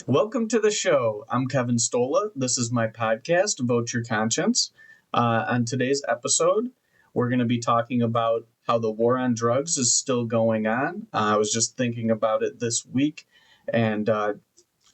Welcome to the show. I'm Kevin Stolla. This is my podcast, Vote Your Conscience. On today's episode, we're going to be talking about how the war on drugs is still going on. I was just thinking about it this week. And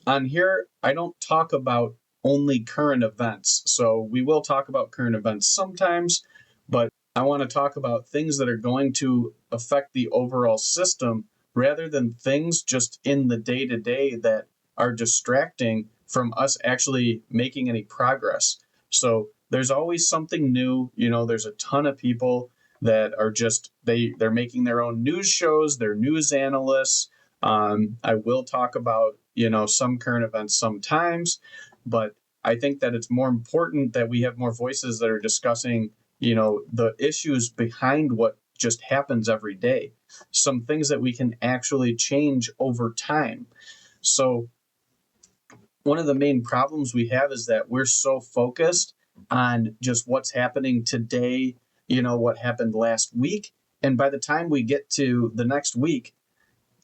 on here, I don't talk about only current events. So we will talk about current events sometimes, but I want to talk about things that are going to affect the overall system rather than things just in the day-to-day that are distracting from us actually making any progress. So there's always something new. There's a ton of people that are just they're making their own news shows, they're news analysts. I will talk about some current events sometimes, but I think that it's more important that we have more voices that are discussing the issues behind what just happens every day, some things that we can actually change over time. So one of the main problems we have is that we're so focused on just what's happening today, what happened last week. And by the time we get to the next week,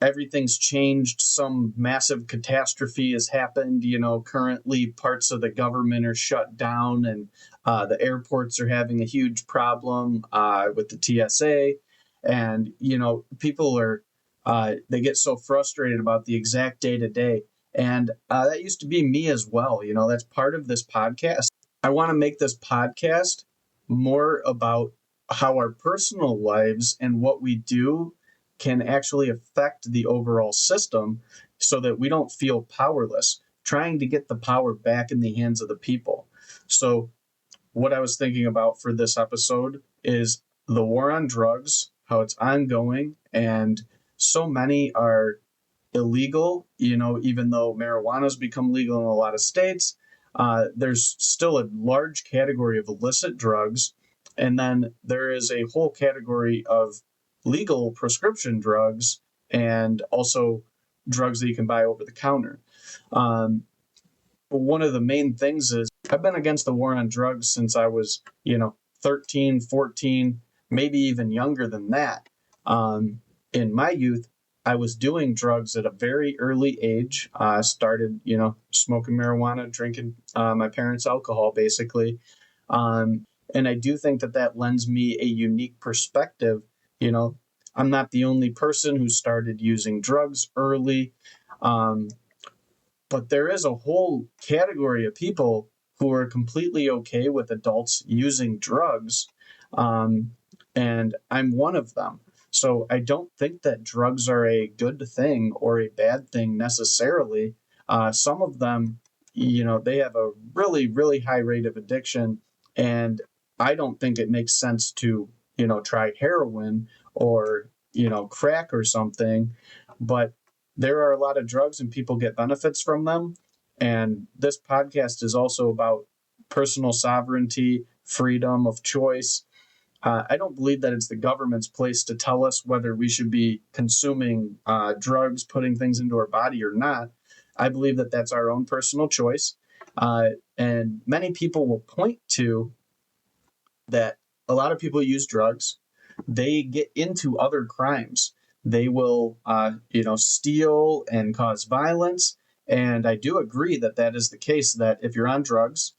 everything's changed. Some massive catastrophe has happened. Currently parts of the government are shut down, and the airports are having a huge problem with the TSA. And, people are, they get so frustrated about the exact day to day. And that used to be me as well. That's part of this podcast. I want to make this podcast more about how our personal lives and what we do can actually affect the overall system so that we don't feel powerless, trying to get the power back in the hands of the people. So, what I was thinking about for this episode is the war on drugs, how it's ongoing, and so many are illegal, even though marijuana's become legal in a lot of states. There's still a large category of illicit drugs. And then there is a whole category of legal prescription drugs and also drugs that you can buy over the counter. One of the main things is I've been against the war on drugs since I was, 13, 14, maybe even younger than that. In my youth, I was doing drugs at a very early age. I started, smoking marijuana, drinking my parents' alcohol, basically. And I do think that lends me a unique perspective. I'm not the only person who started using drugs early. But there is a whole category of people who are completely okay with adults using drugs. And I'm one of them. So I don't think that drugs are a good thing or a bad thing necessarily. Some of them, they have a really, really high rate of addiction. And I don't think it makes sense to, try heroin or, crack or something. But there are a lot of drugs and people get benefits from them. And this podcast is also about personal sovereignty, freedom of choice. I don't believe that it's the government's place to tell us whether we should be consuming drugs, putting things into our body or not. I believe that that's our own personal choice. And many people will point to that a lot of people use drugs. They get into other crimes. They will, steal and cause violence. And I do agree that that is the case, that if you're on drugs,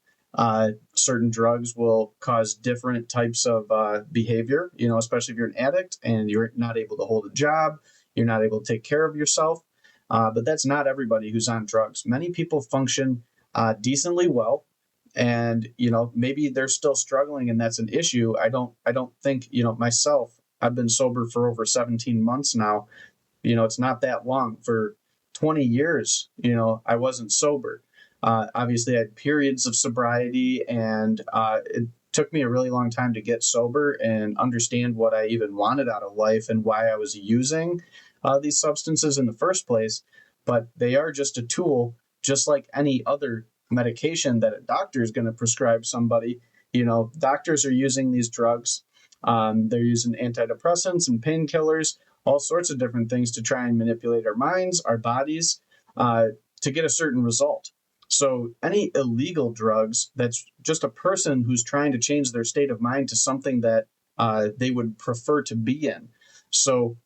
certain drugs will cause different types of behavior, especially if you're an addict and you're not able to hold a job, you're not able to take care of yourself. But that's not everybody who's on drugs. Many people function decently well. And, maybe they're still struggling and that's an issue. I don't think, myself, I've been sober for over 17 months now. It's not that long. For 20 years, I wasn't sober. Obviously, I had periods of sobriety, and it took me a really long time to get sober and understand what I even wanted out of life and why I was using these substances in the first place. But they are just a tool, just like any other medication that a doctor is going to prescribe somebody. Doctors are using these drugs. They're using antidepressants and painkillers, all sorts of different things to try and manipulate our minds, our bodies, to get a certain result. So any illegal drugs, that's just a person who's trying to change their state of mind to something that they would prefer to be in. So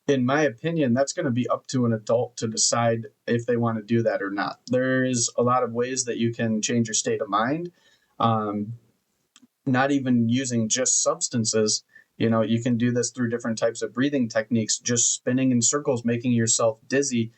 in my opinion, that's going to be up to an adult to decide if they want to do that or not. There's a lot of ways that you can change your state of mind. Um, Not even using just substances. You can do this through different types of breathing techniques, just spinning in circles, making yourself dizzy,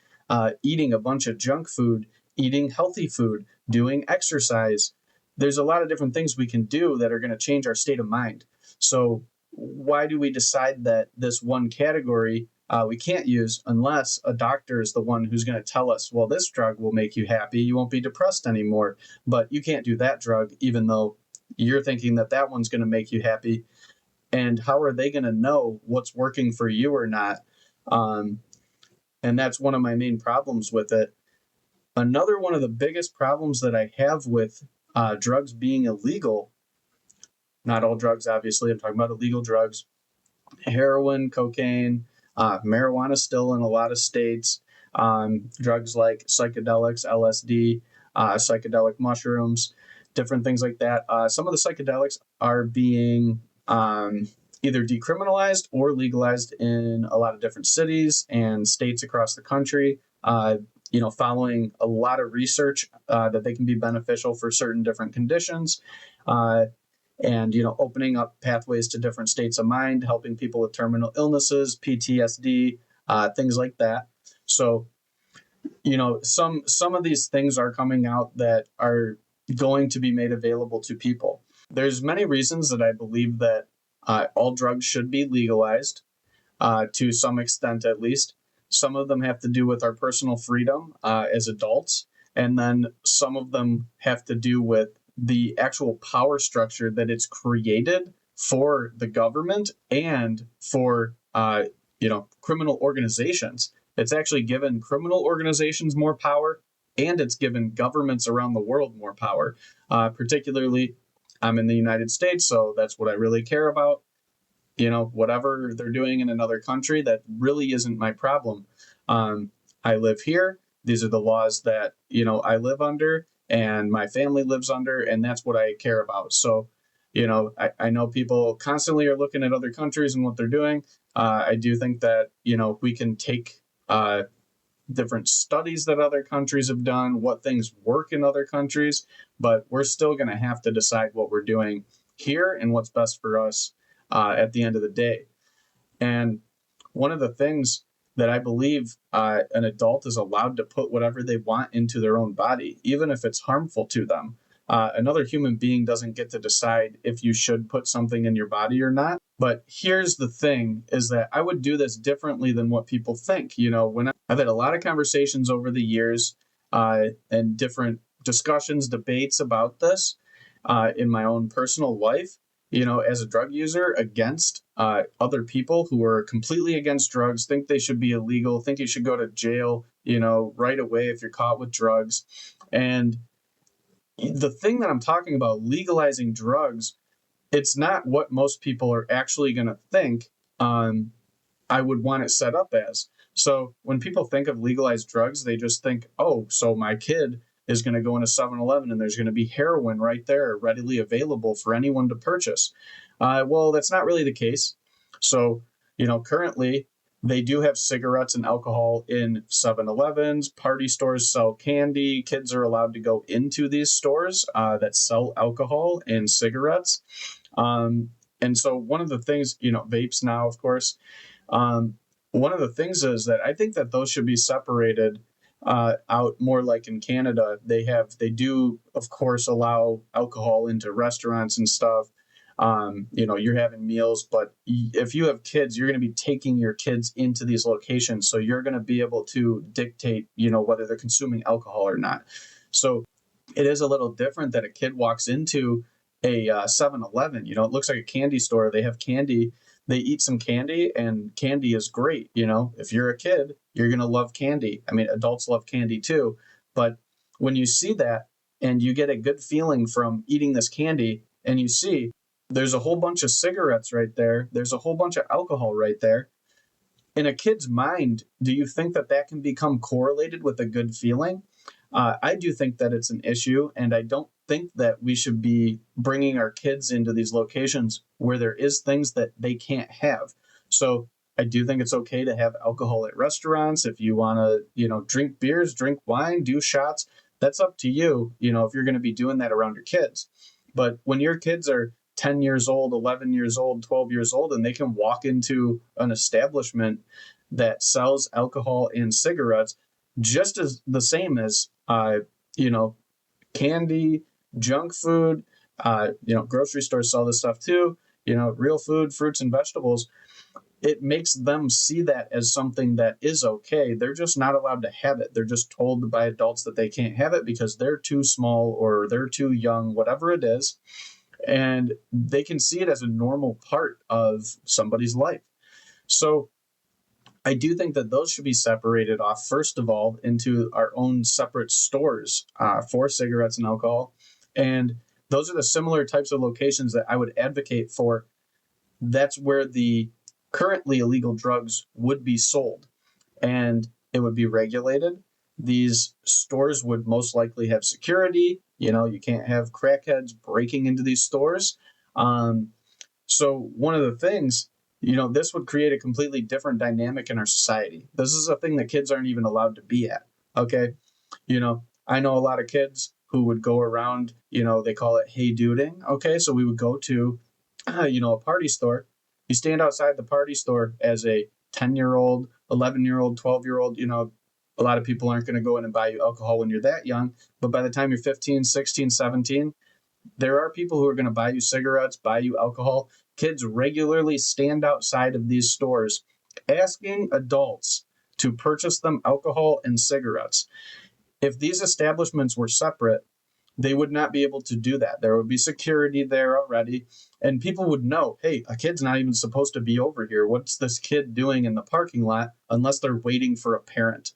eating a bunch of junk food, eating healthy food, doing exercise. There's a lot of different things we can do that are going to change our state of mind. So why do we decide that this one category we can't use unless a doctor is the one who's going to tell us, well, this drug will make you happy, you won't be depressed anymore, but you can't do that drug, even though you're thinking that that one's going to make you happy. And how are they going to know what's working for you or not? Um, and that's one of my main problems with it. Another one of the biggest problems that I have with drugs being illegal, not all drugs, obviously, I'm talking about illegal drugs, heroin, cocaine, marijuana still in a lot of states, drugs like psychedelics, LSD, psychedelic mushrooms, different things like that. Some of the psychedelics are being either decriminalized or legalized in a lot of different cities and states across the country. Following a lot of research that they can be beneficial for certain different conditions. And opening up pathways to different states of mind, helping people with terminal illnesses, PTSD, things like that. So some of these things are coming out that are going to be made available to people. There's many reasons that I believe that all drugs should be legalized, to some extent at least. Some of them have to do with our personal freedom as adults, and then some of them have to do with the actual power structure that it's created for the government and for criminal organizations. It's actually given criminal organizations more power, and it's given governments around the world more power. Particularly, I'm in the United States, so that's what I really care about. Whatever they're doing in another country, that really isn't my problem. I live here. These are the laws that, I live under and my family lives under, and that's what I care about. So, I know people constantly are looking at other countries and what they're doing. I do think that, we can take different studies that other countries have done, what things work in other countries, but we're still going to have to decide what we're doing here and what's best for us at the end of the day. And one of the things that I believe an adult is allowed to put whatever they want into their own body, even if it's harmful to them. Another human being doesn't get to decide if you should put something in your body or not. But here's the thing is that I would do this differently than what people think. When I've had a lot of conversations over the years and different discussions, debates about this in my own personal life, as a drug user against other people who are completely against drugs, think they should be illegal, think you should go to jail, right away if you're caught with drugs. And the thing that I'm talking about, legalizing drugs, it's not what most people are actually going to think I would want it set up as. So when people think of legalized drugs, they just think, oh, so my kid is going to go into 7-Eleven and there's going to be heroin right there readily available for anyone to purchase. Well, that's not really the case. So, currently they do have cigarettes and alcohol in 7-Elevens. Party stores sell candy. Kids are allowed to go into these stores that sell alcohol and cigarettes. And so one of the things, vapes now, of course, one of the things is that I think that those should be separated out more like in Canada. They do, of course, allow alcohol into restaurants and stuff. You're having meals, but if you have kids, you're going to be taking your kids into these locations. So you're going to be able to dictate, whether they're consuming alcohol or not. So it is a little different that a kid walks into a 7-Eleven. It looks like a candy store. They have candy. They eat some candy, and candy is great. If you're a kid, you're going to love candy. I mean, adults love candy too. But when you see that and you get a good feeling from eating this candy, and you see there's a whole bunch of cigarettes right there, there's a whole bunch of alcohol right there. In a kid's mind, do you think that that can become correlated with a good feeling? I do think that it's an issue, and I don't think that we should be bringing our kids into these locations where there is things that they can't have. So I do think it's okay to have alcohol at restaurants. If you want to, drink beers, drink wine, do shots, that's up to you, if you're going to be doing that around your kids. But when your kids are 10 years old, 11 years old, 12 years old, and they can walk into an establishment that sells alcohol and cigarettes just as the same as, candy, junk food, grocery stores sell this stuff too, real food, fruits and vegetables. It makes them see that as something that is okay. They're just not allowed to have it. They're just told by adults that they can't have it because they're too small or they're too young, whatever it is. And they can see it as a normal part of somebody's life. So I do think that those should be separated off, first of all, into our own separate stores for cigarettes and alcohol. And those are the similar types of locations that I would advocate for. That's where the currently illegal drugs would be sold, and it would be regulated. These stores would most likely have security. You can't have crackheads breaking into these stores. So one of the things, this would create a completely different dynamic in our society. This is a thing that kids aren't even allowed to be at. Okay. I know a lot of kids who would go around, they call it hey duding. Okay. So we would go to, a party store. You stand outside the party store as a 10-year-old, 11-year-old, 12-year-old, a lot of people aren't going to go in and buy you alcohol when you're that young. But by the time you're 15, 16, 17, there are people who are going to buy you cigarettes, buy you alcohol. Kids regularly stand outside of these stores asking adults to purchase them alcohol and cigarettes. If these establishments were separate, they would not be able to do that. There would be security there already, and people would know, hey, a kid's not even supposed to be over here. What's this kid doing in the parking lot? Unless they're waiting for a parent.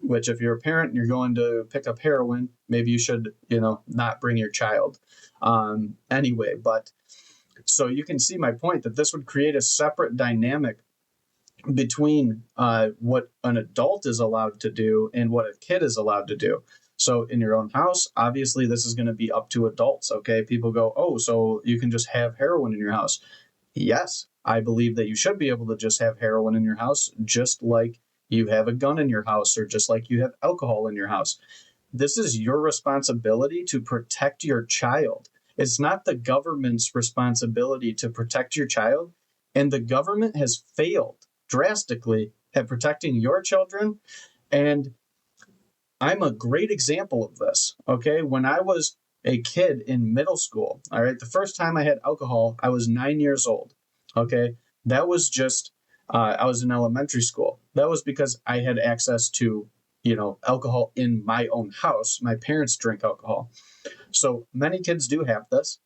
Which if you're a parent and you're going to pick up heroin, maybe you should, not bring your child. Anyway, but so you can see my point that this would create a separate dynamic between what an adult is allowed to do and what a kid is allowed to do. So in your own house, obviously this is going to be up to adults. Okay. People go, oh, so you can just have heroin in your house. Yes, I believe that you should be able to just have heroin in your house, just like you have a gun in your house or just like you have alcohol in your house. This is your responsibility to protect your child. It's not the government's responsibility to protect your child. And the government has failed drastically at protecting your children. And I'm a great example of this. Okay. When I was a kid in middle school, all right, the first time I had alcohol, I was 9 years old. Okay. That was just, I was in elementary school. That was because I had access to, alcohol in my own house. My parents drink alcohol. So many kids do have this.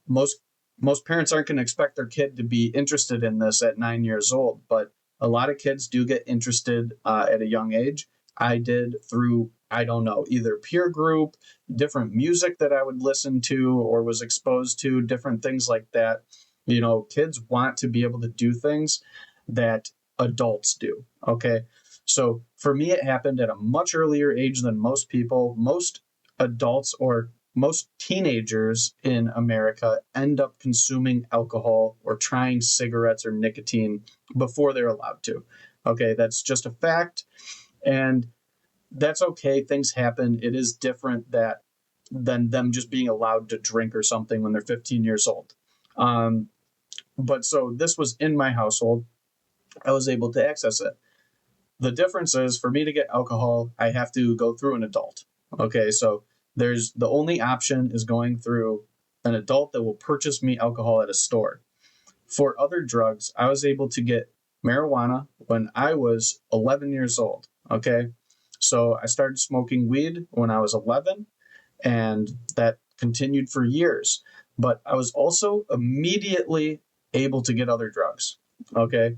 Most parents aren't going to expect their kid to be interested in this at 9 years old, but a lot of kids do get interested at a young age. I did through, I don't know, either peer group, different music that I would listen to or was exposed to, different things like that. Kids want to be able to do things that adults do. Okay. So for me, it happened at a much earlier age than most people. Most adults or most teenagers in America end up consuming alcohol or trying cigarettes or nicotine before they're allowed to. Okay. That's just a fact. And that's okay. Things happen. It is different than them just being allowed to drink or something when they're 15 years old. But so this was in my household. I was able to access it. The difference is for me to get alcohol, I have to go through an adult. Okay. So the only option is going through an adult that will purchase me alcohol at a store. For other drugs, I was able to get marijuana when I was 11 years old. Okay. So I started smoking weed when I was 11, and that continued for years. But I was also immediately able to get other drugs. Okay.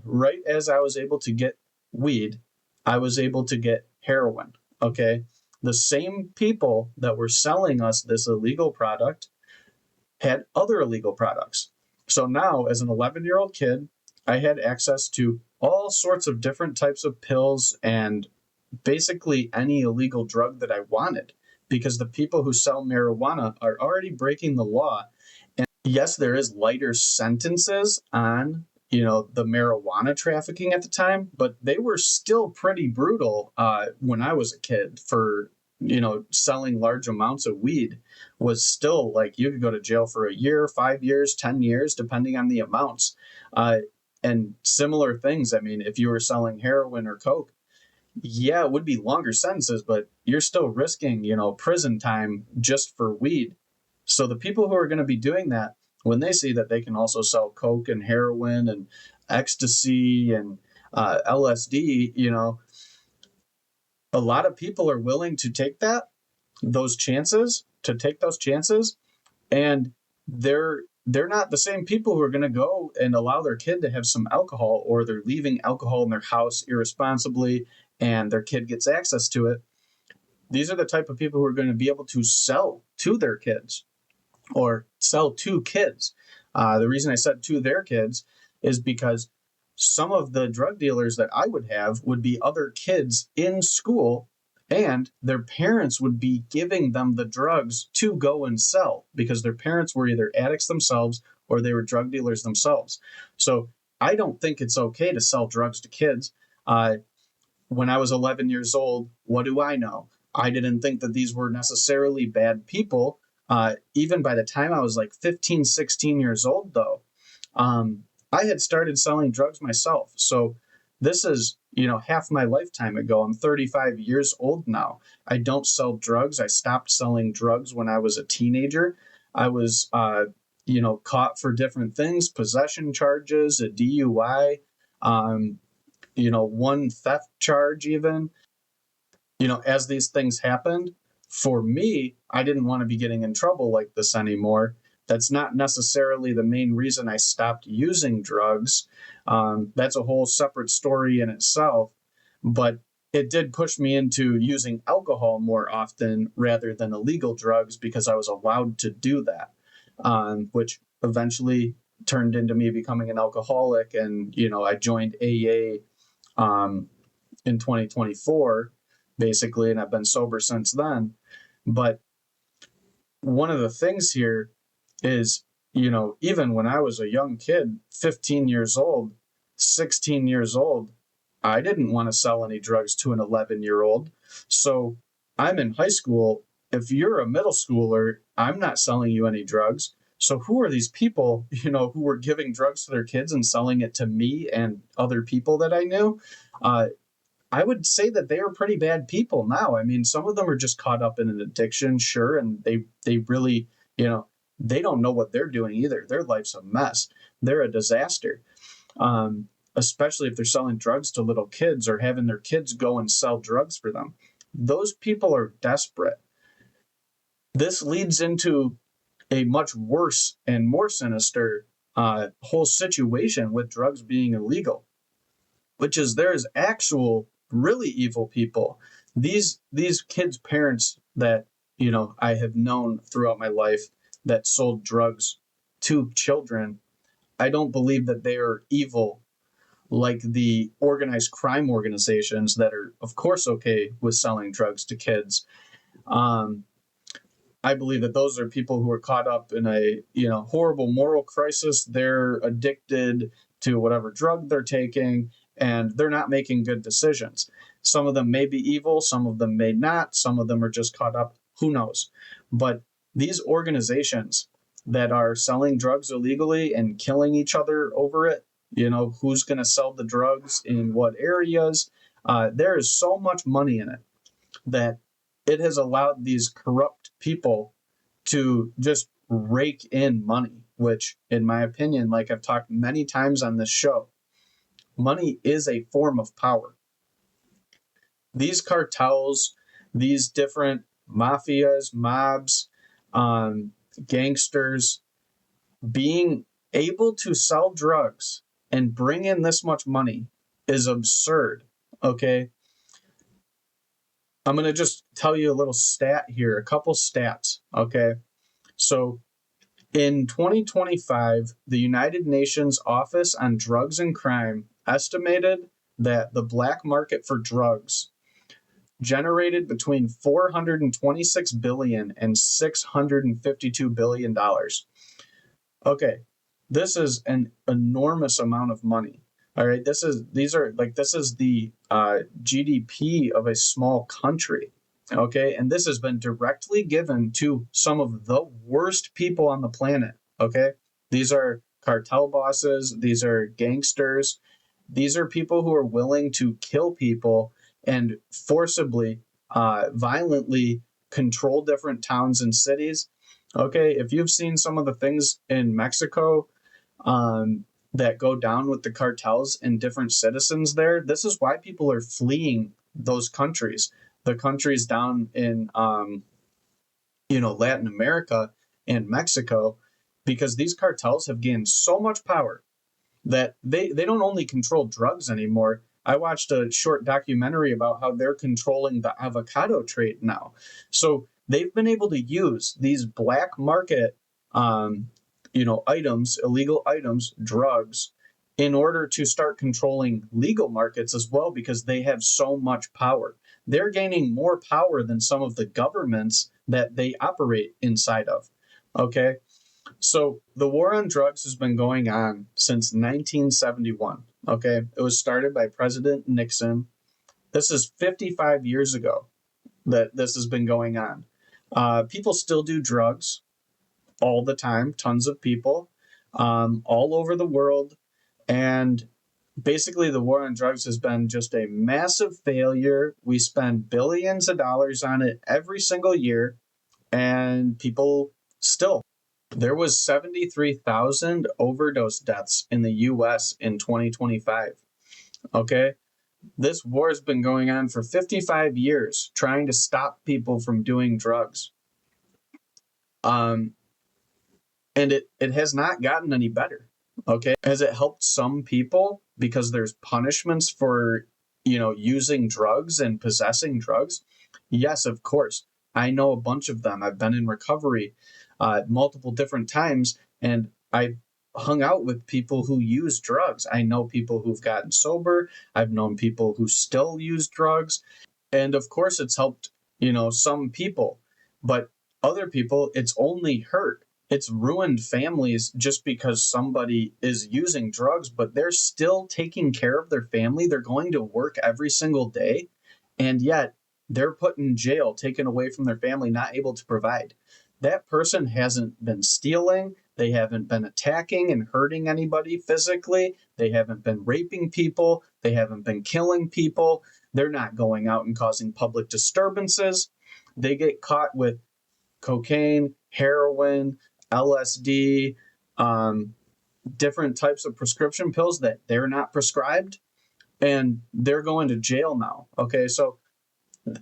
Right as I was able to get weed, I was able to get heroin. Okay. The same people that were selling us this illegal product had other illegal products. So now, as an 11-year-old kid, I had access to all sorts of different types of pills and basically any illegal drug that I wanted, because the people who sell marijuana are already breaking the law. yes, there is lighter sentences on, the marijuana trafficking at the time, but they were still pretty brutal when I was a kid for, selling large amounts of weed was still like you could go to jail for a year, 5 years, 10 years, depending on the amounts. Uh, and similar things. I mean, if you were selling heroin or coke, yeah, it would be longer sentences, but you're still risking, prison time just for weed. So the people who are going to be doing that, when they see that they can also sell coke and heroin and ecstasy and LSD, a lot of people are willing to take those chances, and they're not the same people who are going to go and allow their kid to have some alcohol, or they're leaving alcohol in their house irresponsibly and their kid gets access to it. These are the type of people who are going to be able to sell to their kids or sell to kids. The reason I said to their kids is because some of the drug dealers that I would have would be other kids in school, and their parents would be giving them the drugs to go and sell because their parents were either addicts themselves or they were drug dealers themselves. So I don't think it's okay to sell drugs to kids. When I was 11 years old, what do I know? I didn't think that these were necessarily bad people. Even by the time I was like 15, 16 years old, though, I had started selling drugs myself. So this is, half my lifetime ago. I'm 35 years old now. I don't sell drugs. I stopped selling drugs when I was a teenager. I was, caught for different things, possession charges, a DUI, one theft charge even. As these things happened, for me, I didn't want to be getting in trouble like this anymore. That's not necessarily the main reason I stopped using drugs. That's a whole separate story in itself. But it did push me into using alcohol more often rather than illegal drugs because I was allowed to do that, which eventually turned into me becoming an alcoholic. And, I joined AA in 2024, basically, and I've been sober since then. But one of the things here is, even when I was a young kid, 15 years old, 16 years old, I didn't want to sell any drugs to an 11-year-old. So I'm in high school. If you're a middle schooler, I'm not selling you any drugs. So who are these people, who were giving drugs to their kids and selling it to me and other people that I knew? I would say that they are pretty bad people now. I mean, some of them are just caught up in an addiction, sure, and they really, they don't know what they're doing either. Their life's a mess. They're a disaster. Especially if they're selling drugs to little kids or having their kids go and sell drugs for them. Those people are desperate. This leads into a much worse and more sinister whole situation with drugs being illegal, which is there's actual really evil people. These kids' parents that I have known throughout my life that sold drugs to children, I don't believe that they are evil like the organized crime organizations that are, of course, okay with selling drugs to kids. Um, I believe that those are people who are caught up in a horrible moral crisis. They're addicted to whatever drug they're taking, and they're not making good decisions. Some of them may be evil, some of them may not, some of them are just caught up. Who knows? But these organizations that are selling drugs illegally and killing each other over it, who's going to sell the drugs in what areas, there is so much money in it that it has allowed these corrupt people to just rake in money, which, in my opinion, like I've talked many times on this show, money is a form of power. These cartels, these different mafias, mobs, gangsters, being able to sell drugs and bring in this much money is absurd. Okay. I'm going to just tell you a little stat here, a couple stats. Okay. So in 2025, the United Nations Office on Drugs and Crime estimated that the black market for drugs generated between 426 billion and 652 billion dollars. Okay, this is an enormous amount of money. All right, this is the GDP of a small country. Okay, and this has been directly given to some of the worst people on the planet. Okay, these are cartel bosses, these are gangsters, these are people who are willing to kill people and forcibly, violently control different towns and cities. Okay, if you've seen some of the things in Mexico, that go down with the cartels and different citizens there, this is why people are fleeing those countries. The countries down in, Latin America and Mexico, because these cartels have gained so much power that they don't only control drugs anymore. I watched a short documentary about how they're controlling the avocado trade now. So they've been able to use these black market, items, illegal items, drugs, in order to start controlling legal markets as well, because they have so much power. They're gaining more power than some of the governments that they operate inside of. Okay, so the war on drugs has been going on since 1971. Okay, it was started by President Nixon. This is 55 years ago that this has been going on. People still do drugs all the time, tons of people, all over the world. And basically, the war on drugs has been just a massive failure. We spend billions of dollars on it every single year, and people still. There was 73,000 overdose deaths in the US in 2025. Okay? This war has been going on for 55 years trying to stop people from doing drugs. Um, and it has not gotten any better. Okay? Has it helped some people because there's punishments for, using drugs and possessing drugs? Yes, of course. I know a bunch of them. I've been in recovery multiple different times, and I hung out with people who use drugs. I know people who've gotten sober. I've known people who still use drugs. And of course, it's helped, some people, but other people, it's only hurt. It's ruined families just because somebody is using drugs, but they're still taking care of their family. They're going to work every single day, and yet they're put in jail, taken away from their family, not able to provide. That person hasn't been stealing. They haven't been attacking and hurting anybody physically. They haven't been raping people. They haven't been killing people. They're not going out and causing public disturbances. They get caught with cocaine, heroin, LSD, different types of prescription pills that they're not prescribed, and they're going to jail now. Okay, so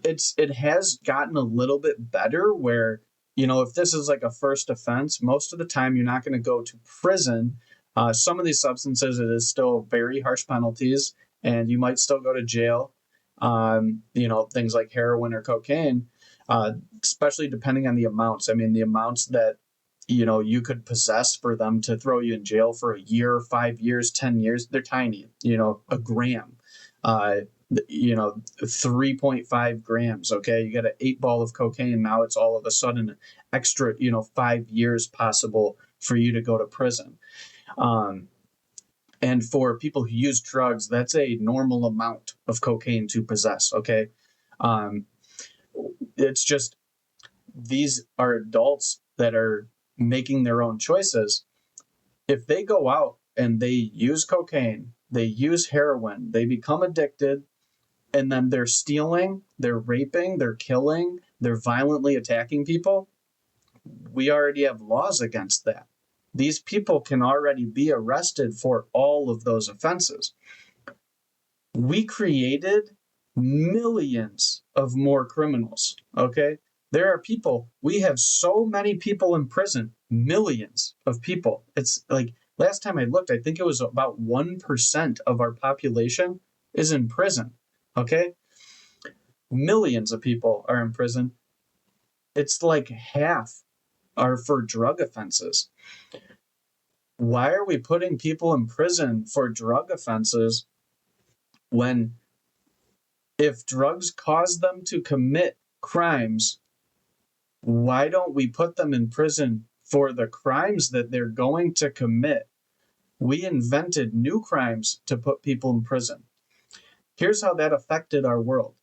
it has gotten a little bit better where, if this is like a first offense, most of the time you're not going to go to prison. Some of these substances, it is still very harsh penalties, and you might still go to jail. Things like heroin or cocaine, especially depending on the amounts. I mean, the amounts that you could possess for them to throw you in jail for a year, 5 years, 10 years, they're tiny. A gram. 3.5 grams. Okay, you got an 8 ball of cocaine. Now it's all of a sudden extra, 5 years possible for you to go to prison. And for people who use drugs, that's a normal amount of cocaine to possess. Okay, it's just these are adults that are making their own choices. If they go out and they use cocaine, they use heroin, they become addicted, and then they're stealing, they're raping, they're killing, they're violently attacking people, we already have laws against that. These people can already be arrested for all of those offenses. We created millions of more criminals, okay? There are people, we have so many people in prison, millions of people. It's like last time I looked, I think it was about 1% of our population is in prison, okay? Millions of people are in prison. It's like half are for drug offenses. Why are we putting people in prison for drug offenses when, if drugs cause them to commit crimes, why don't we put them in prison for the crimes that they're going to commit. We invented new crimes to put people in prison. Here's how that affected our world.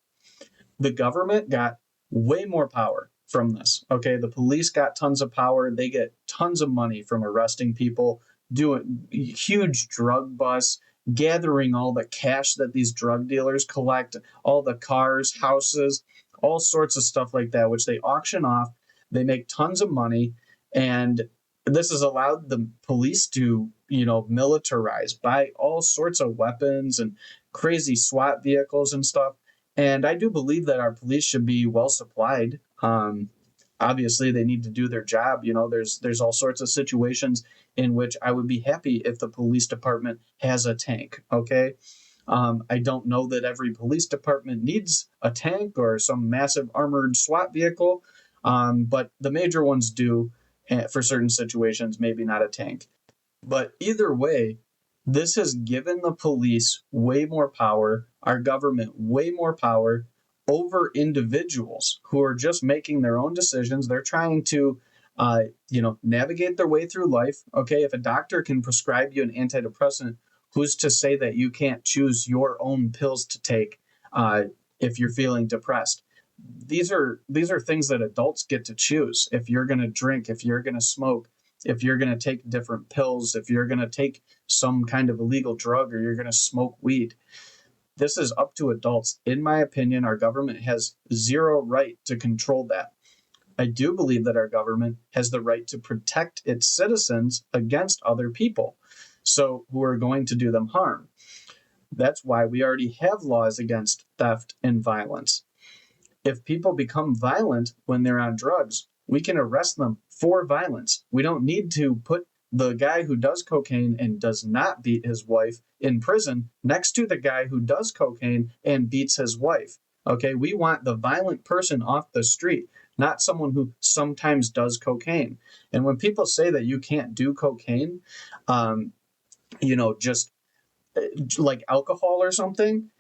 The government got way more power from this. Okay, the police got tons of power. They get tons of money from arresting people, doing huge drug busts, gathering all the cash that these drug dealers collect, all the cars, houses, all sorts of stuff like that, which they auction off. They make tons of money, and this has allowed the police to, militarize, buy all sorts of weapons and crazy SWAT vehicles and stuff. And I do believe that our police should be well supplied. Obviously, they need to do their job. There's all sorts of situations in which I would be happy if the police department has a tank. Okay. I don't know that every police department needs a tank or some massive armored SWAT vehicle, but the major ones do for certain situations, maybe not a tank. But either way, this has given the police way more power, our government way more power over individuals who are just making their own decisions. They're trying to, navigate their way through life. Okay, if a doctor can prescribe you an antidepressant, who's to say that you can't choose your own pills to take if you're feeling depressed? These are things that adults get to choose. If you're going to drink, if you're going to smoke, if you're going to take different pills, if you're going to take some kind of illegal drug, or you're going to smoke weed. This is up to adults. In my opinion, our government has zero right to control that. I do believe that our government has the right to protect its citizens against other people, so who are going to do them harm. That's why we already have laws against theft and violence. If people become violent when they're on drugs, we can arrest them for violence. We don't need to put the guy who does cocaine and does not beat his wife in prison next to the guy who does cocaine and beats his wife. Okay, we want the violent person off the street, not someone who sometimes does cocaine. And when people say that you can't do cocaine, just like alcohol or something,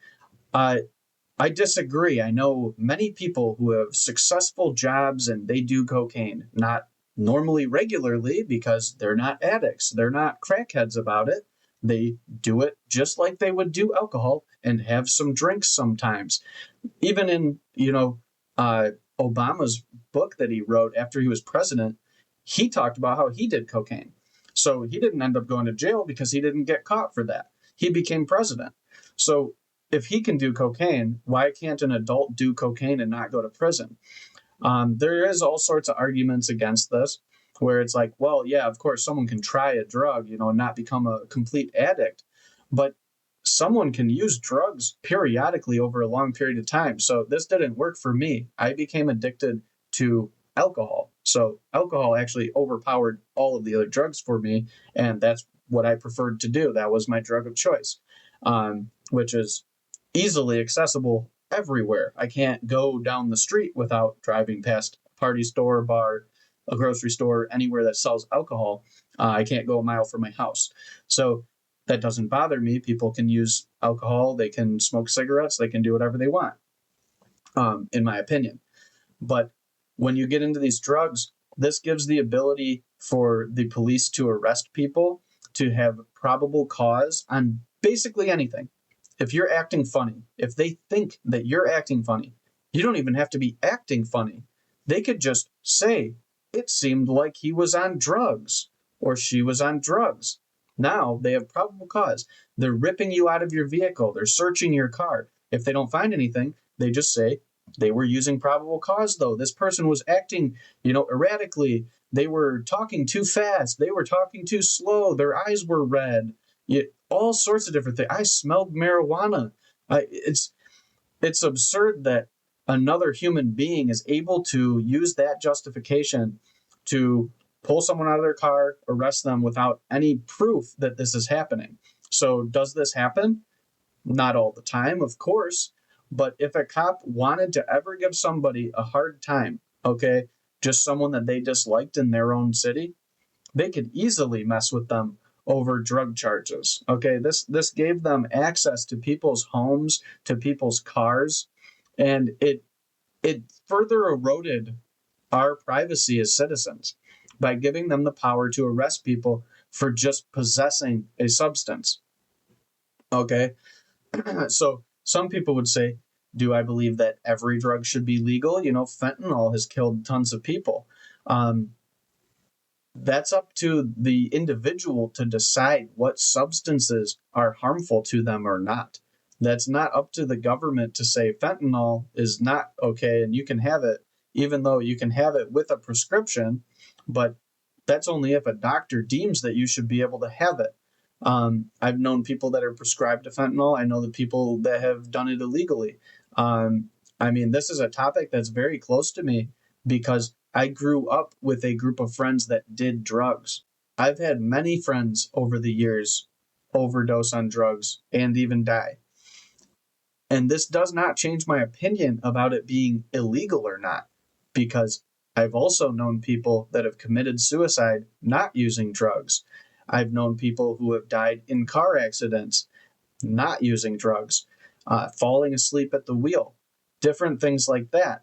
I disagree. I know many people who have successful jobs and they do cocaine, not normally regularly because they're not addicts. They're not crackheads about it. They do it just like they would do alcohol and have some drinks sometimes. Even in, Obama's book that he wrote after he was president, he talked about how he did cocaine. So he didn't end up going to jail because he didn't get caught for that. He became president. So if he can do cocaine, why can't an adult do cocaine and not go to prison? There is all sorts of arguments against this, where it's like, well, yeah, of course, someone can try a drug, and not become a complete addict, but someone can use drugs periodically over a long period of time. So this didn't work for me. I became addicted to alcohol. So alcohol actually overpowered all of the other drugs for me, and that's what I preferred to do. That was my drug of choice, which is easily accessible everywhere. I can't go down the street without driving past a party store, bar, a grocery store, anywhere that sells alcohol. I can't go a mile from my house. So that doesn't bother me. People can use alcohol, they can smoke cigarettes, they can do whatever they want, in my opinion. But when you get into these drugs, this gives the ability for the police to arrest people, to have probable cause on basically anything. If you're acting funny, if they think that you're acting funny, you don't even have to be acting funny. They could just say, it seemed like he was on drugs or she was on drugs. Now they have probable cause. They're ripping you out of your vehicle. They're searching your car. If they don't find anything, they just say, they were using probable cause, though. This person was acting, erratically. They were talking too fast. They were talking too slow. Their eyes were red. All sorts of different things. I smelled marijuana. It's absurd that another human being is able to use that justification to pull someone out of their car, arrest them without any proof that this is happening. So does this happen? Not all the time, of course. But if a cop wanted to ever give somebody a hard time, okay, just someone that they disliked in their own city, they could easily mess with them over drug charges. Okay, this gave them access to people's homes, to people's cars, and it further eroded our privacy as citizens. by giving them the power to arrest people for just possessing a substance. Okay, so some people would say, do I believe that every drug should be legal? Fentanyl has killed tons of people. That's up to the individual to decide what substances are harmful to them or not. That's not up to the government to say fentanyl is not okay and you can have it, even though you can have it with a prescription, but that's only if a doctor deems that you should be able to have it. I've known people that are prescribed to fentanyl. I know the people that have done it illegally. This is a topic that's very close to me because I grew up with a group of friends that did drugs. I've had many friends over the years overdose on drugs and even die. And this does not change my opinion about it being illegal or not, because I've also known people that have committed suicide not using drugs. I've known people who have died in car accidents not using drugs, falling asleep at the wheel, different things like that.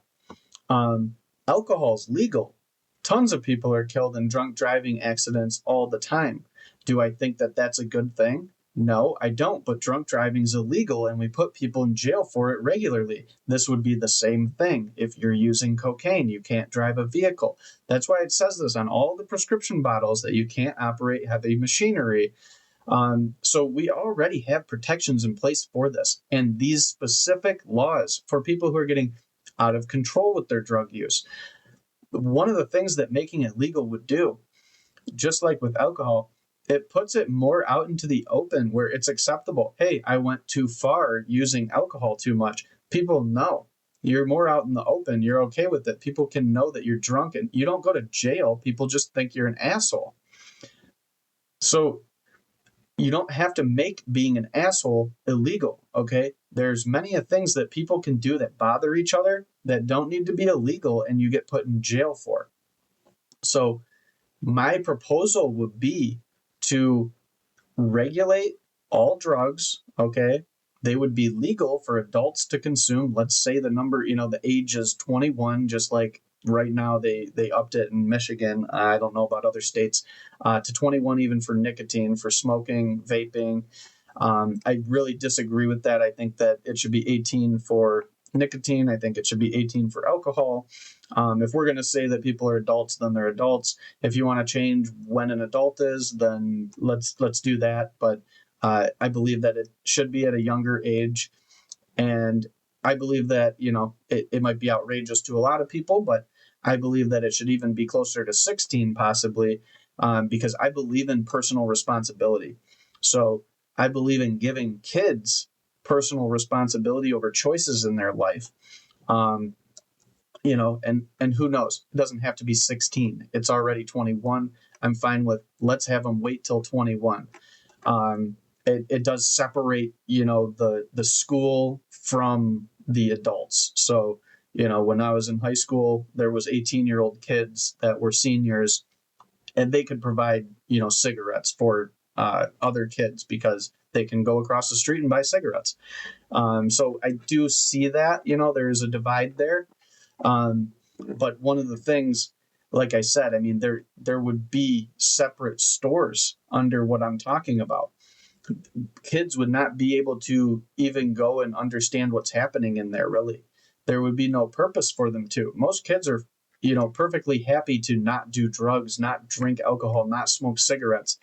Alcohol's legal. Tons of people are killed in drunk driving accidents all the time. Do I think that that's a good thing? No, I don't, but drunk driving is illegal and we put people in jail for it regularly. This would be the same thing. If you're using cocaine, you can't drive a vehicle. That's why it says this on all the prescription bottles, that you can't operate heavy machinery. So we already have protections in place for this. And these specific laws for people who are getting out of control with their drug use. One of the things that making it legal would do, just like with alcohol, it puts it more out into the open where it's acceptable. Hey, I went too far using alcohol too much. People know. You're more out in the open. You're okay with it. People can know that you're drunk and you don't go to jail. People just think you're an asshole. So you don't have to make being an asshole illegal, okay? There's many things that people can do that bother each other that don't need to be illegal and you get put in jail for. So my proposal would be to regulate all drugs, okay? They would be legal for adults to consume. Let's say the number, the age is 21, just like right now they upped it in Michigan. I don't know about other states, to 21 even for nicotine, for smoking, vaping. I really disagree with that. I think that it should be 18 for nicotine. I think it should be 18 for alcohol. If we're going to say that people are adults, then they're adults. If you want to change when an adult is, then let's do that. But I believe that it should be at a younger age. And I believe that, it might be outrageous to a lot of people, but I believe that it should even be closer to 16 possibly, because I believe in personal responsibility. So I believe in giving kids personal responsibility over choices in their life. And who knows? It doesn't have to be 16. It's already 21. I'm fine with let's have them wait till 21. It does separate, the school from the adults. So, when I was in high school, there was 18-year-old kids that were seniors, and they could provide, cigarettes for other kids because they can go across the street and buy cigarettes. So I do see that, there is a divide there. But one of the things, like I said, there would be separate stores under what I'm talking about. Kids would not be able to even go and understand what's happening in there, really. There would be no purpose for them to. Most kids are, perfectly happy to not do drugs, not drink alcohol, not smoke cigarettes.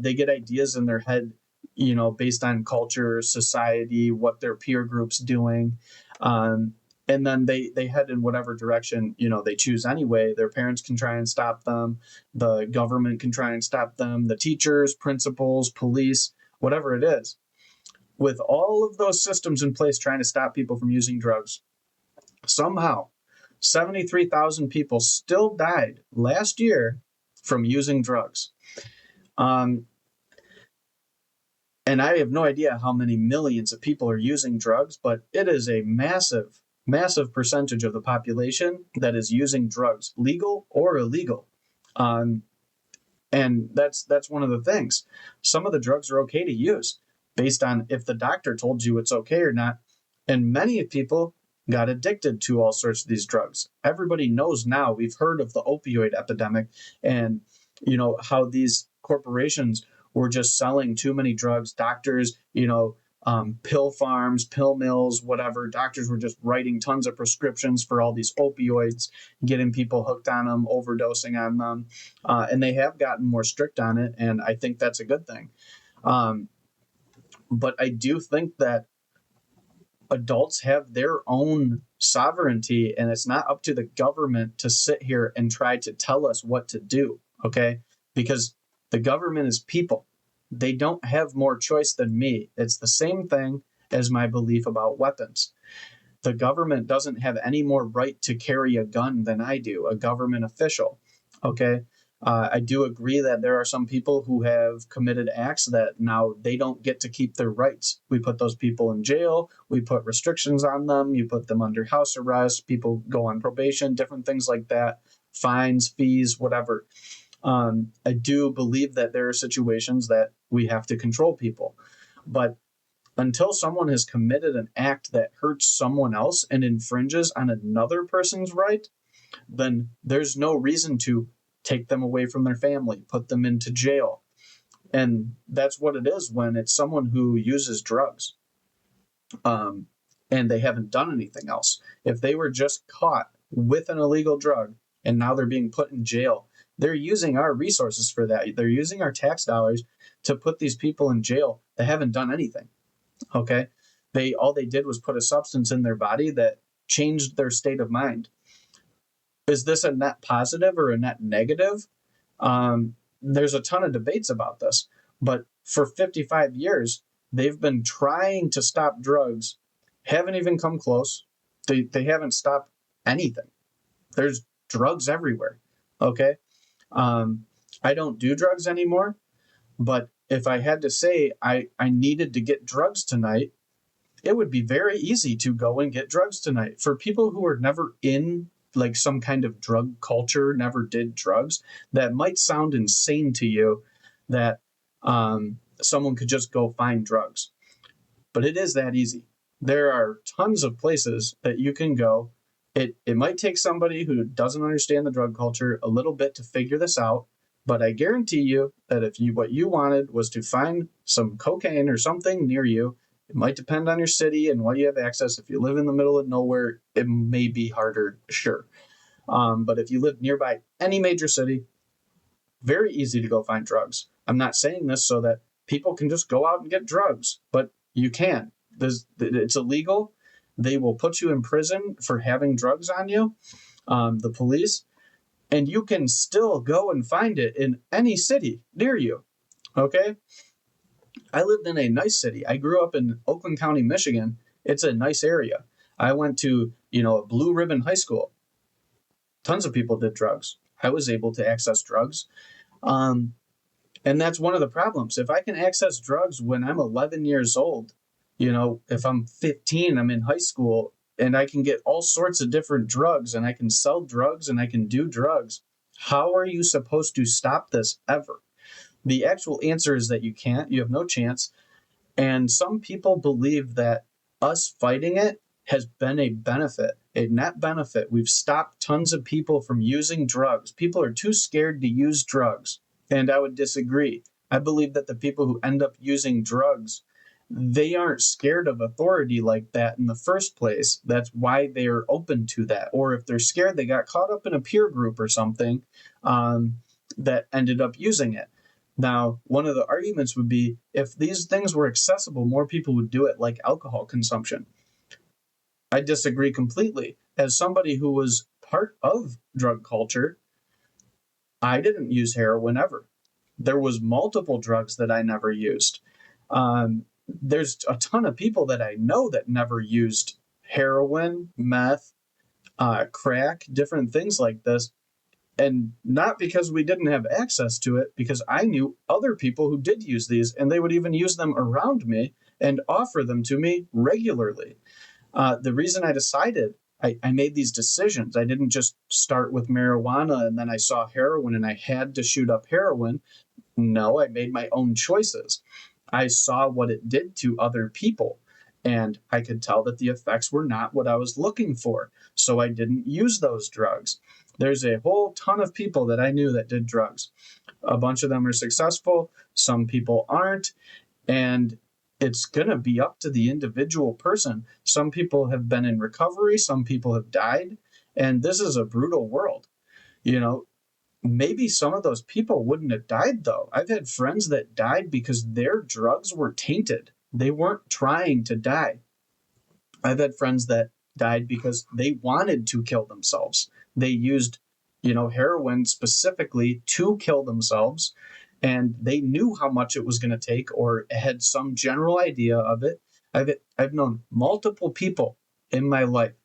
They get ideas in their head, based on culture, society, what their peer group's doing. And then they head in whatever direction, they choose anyway. Their parents can try and stop them. The government can try and stop them. The teachers, principals, police, whatever it is. With all of those systems in place trying to stop people from using drugs, somehow 73,000 people still died last year from using drugs. And I have no idea how many millions of people are using drugs, but it is a massive, massive percentage of the population that is using drugs, legal or illegal. And that's one of the things. Some of the drugs are okay to use based on if the doctor told you it's okay or not. And many people got addicted to all sorts of these drugs. Everybody knows now, we've heard of the opioid epidemic and, how these corporations were just selling too many drugs. Doctors, pill farms, pill mills, whatever. Doctors were just writing tons of prescriptions for all these opioids, getting people hooked on them, overdosing on them. And they have gotten more strict on it. And I think that's a good thing. But I do think that adults have their own sovereignty, and it's not up to the government to sit here and try to tell us what to do, okay? Because the government is people. They don't have more choice than me. It's the same thing as my belief about weapons. The government doesn't have any more right to carry a gun than I do, a government official, okay? I do agree that there are some people who have committed acts that now they don't get to keep their rights. We put those people in jail. We put restrictions on them. You put them under house arrest. People go on probation, different things like that, fines, fees, whatever. I do believe that there are situations that we have to control people. But until someone has committed an act that hurts someone else and infringes on another person's right, then there's no reason to take them away from their family, put them into jail. And that's what it is when it's someone who uses drugs and they haven't done anything else. If they were just caught with an illegal drug and now they're being put in jail, they're using our resources for that. They're using our tax dollars to put these people in jail that haven't done anything. Okay? All they did was put a substance in their body that changed their state of mind. Is this a net positive or a net negative? There's a ton of debates about this, but for 55 years, they've been trying to stop drugs, haven't even come close. They haven't stopped anything. There's drugs everywhere. Okay. I don't do drugs anymore, but if I had to say I needed to get drugs tonight, it would be very easy to go and get drugs tonight. For people who are never in like some kind of drug culture, never did drugs, that might sound insane to you that someone could just go find drugs. But it is that easy. There are tons of places that you can go. It might take somebody who doesn't understand the drug culture a little bit to figure this out, but I guarantee you that if what you wanted was to find some cocaine or something near you, it might depend on your city and what you have access. If you live in the middle of nowhere, it may be harder, sure. But if you live nearby any major city, very easy to go find drugs. I'm not saying this so that people can just go out and get drugs, but you can. It's illegal. They will put you in prison for having drugs on you, the police, and you can still go and find it in any city near you, okay? I lived in a nice city. I grew up in Oakland County, Michigan. It's a nice area. I went to, a blue ribbon high school. Tons of people did drugs. I was able to access drugs. And that's one of the problems. If I can access drugs when I'm 11 years old, if I'm 15, I'm in high school, and I can get all sorts of different drugs, and I can sell drugs, and I can do drugs, how are you supposed to stop this ever? The actual answer is that you can't. You have no chance. And some people believe that us fighting it has been a benefit, a net benefit. We've stopped tons of people from using drugs. People are too scared to use drugs. And I would disagree. I believe that the people who end up using drugs, they aren't scared of authority like that in the first place. That's why they are open to that. Or if they're scared, they got caught up in a peer group or something that ended up using it. Now, one of the arguments would be if these things were accessible, more people would do it, like alcohol consumption. I disagree completely. As somebody who was part of drug culture, I didn't use heroin ever. There was multiple drugs that I never used. There's a ton of people that I know that never used heroin, meth, crack, different things like this. And not because we didn't have access to it, because I knew other people who did use these, and they would even use them around me and offer them to me regularly. The reason I decided, I made these decisions. I didn't just start with marijuana and then I saw heroin and I had to shoot up heroin. No, I made my own choices. I saw what it did to other people. And I could tell that the effects were not what I was looking for. So I didn't use those drugs. There's a whole ton of people that I knew that did drugs. A bunch of them are successful. Some people aren't. And it's going to be up to the individual person. Some people have been in recovery. Some people have died. And this is a brutal world. You know, maybe some of those people wouldn't have died, though. I've had friends that died because their drugs were tainted. They weren't trying to die. I've had friends that died because they wanted to kill themselves. They used, heroin specifically to kill themselves, and they knew how much it was going to take or had some general idea of it. I've known multiple people in my life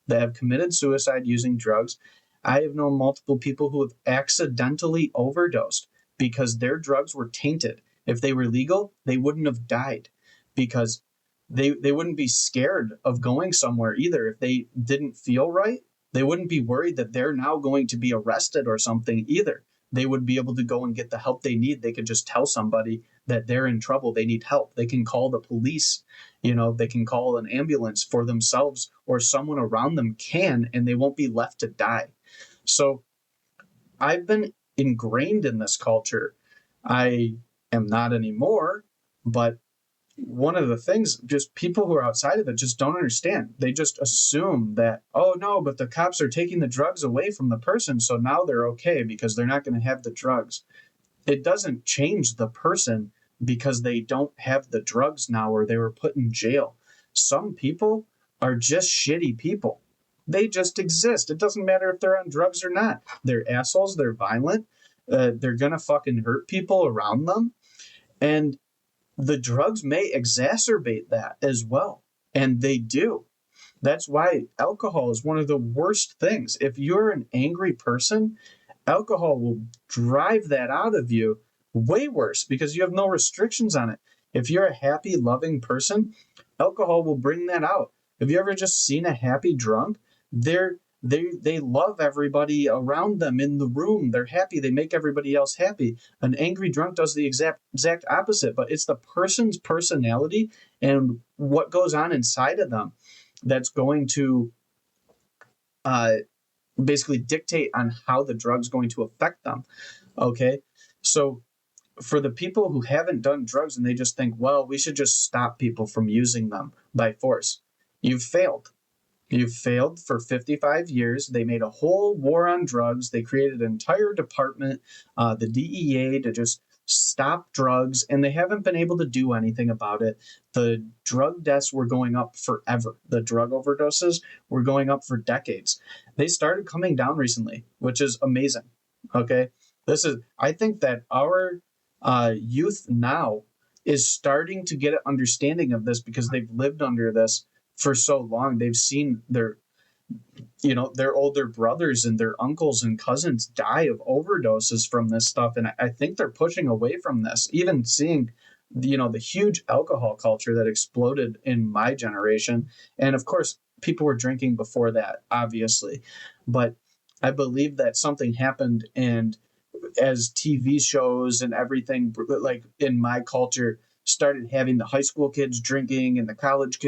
that have committed suicide using drugs. I have known multiple people who have accidentally overdosed because their drugs were tainted. If they were legal, they wouldn't have died because they wouldn't be scared of going somewhere either. If they didn't feel right, they wouldn't be worried that they're now going to be arrested or something either. They would be able to go and get the help they need. They could just tell somebody that they're in trouble, they need help. They can call the police, they can call an ambulance for themselves, or someone around them can, and they won't be left to die. So I've been ingrained in this culture. I am not anymore, but one of the things, just people who are outside of it just don't understand. They just assume that, oh no, but the cops are taking the drugs away from the person, so now they're okay because they're not going to have the drugs. It doesn't change the person because they don't have the drugs now or they were put in jail. Some people are just shitty people. They just exist. It doesn't matter if they're on drugs or not. They're assholes. They're violent. They're going to fucking hurt people around them. And the drugs may exacerbate that as well. And they do. That's why alcohol is one of the worst things. If you're an angry person, alcohol will drive that out of you way worse because you have no restrictions on it. If you're a happy, loving person, alcohol will bring that out. Have you ever just seen a happy drunk? They love everybody around them in the room. They're happy. They make everybody else happy. An angry drunk does the exact opposite, but it's the person's personality and what goes on inside of them that's going to basically dictate on how the drug's going to affect them. Okay. So for the people who haven't done drugs and they just think, well, we should just stop people from using them by force, you've failed. You've failed for 55 years. They made a whole war on drugs. They created an entire department, the DEA, to just stop drugs, and they haven't been able to do anything about it. The drug deaths were going up forever. The drug overdoses were going up for decades. They started coming down recently, which is amazing. Okay. I think that our youth now is starting to get an understanding of this because they've lived under this for so long. They've seen their older brothers and their uncles and cousins die of overdoses from this stuff. And I think they're pushing away from this, even seeing, the huge alcohol culture that exploded in my generation. And of course, people were drinking before that, obviously. But I believe that something happened, and as TV shows and everything, like in my culture, started having the high school kids drinking and the college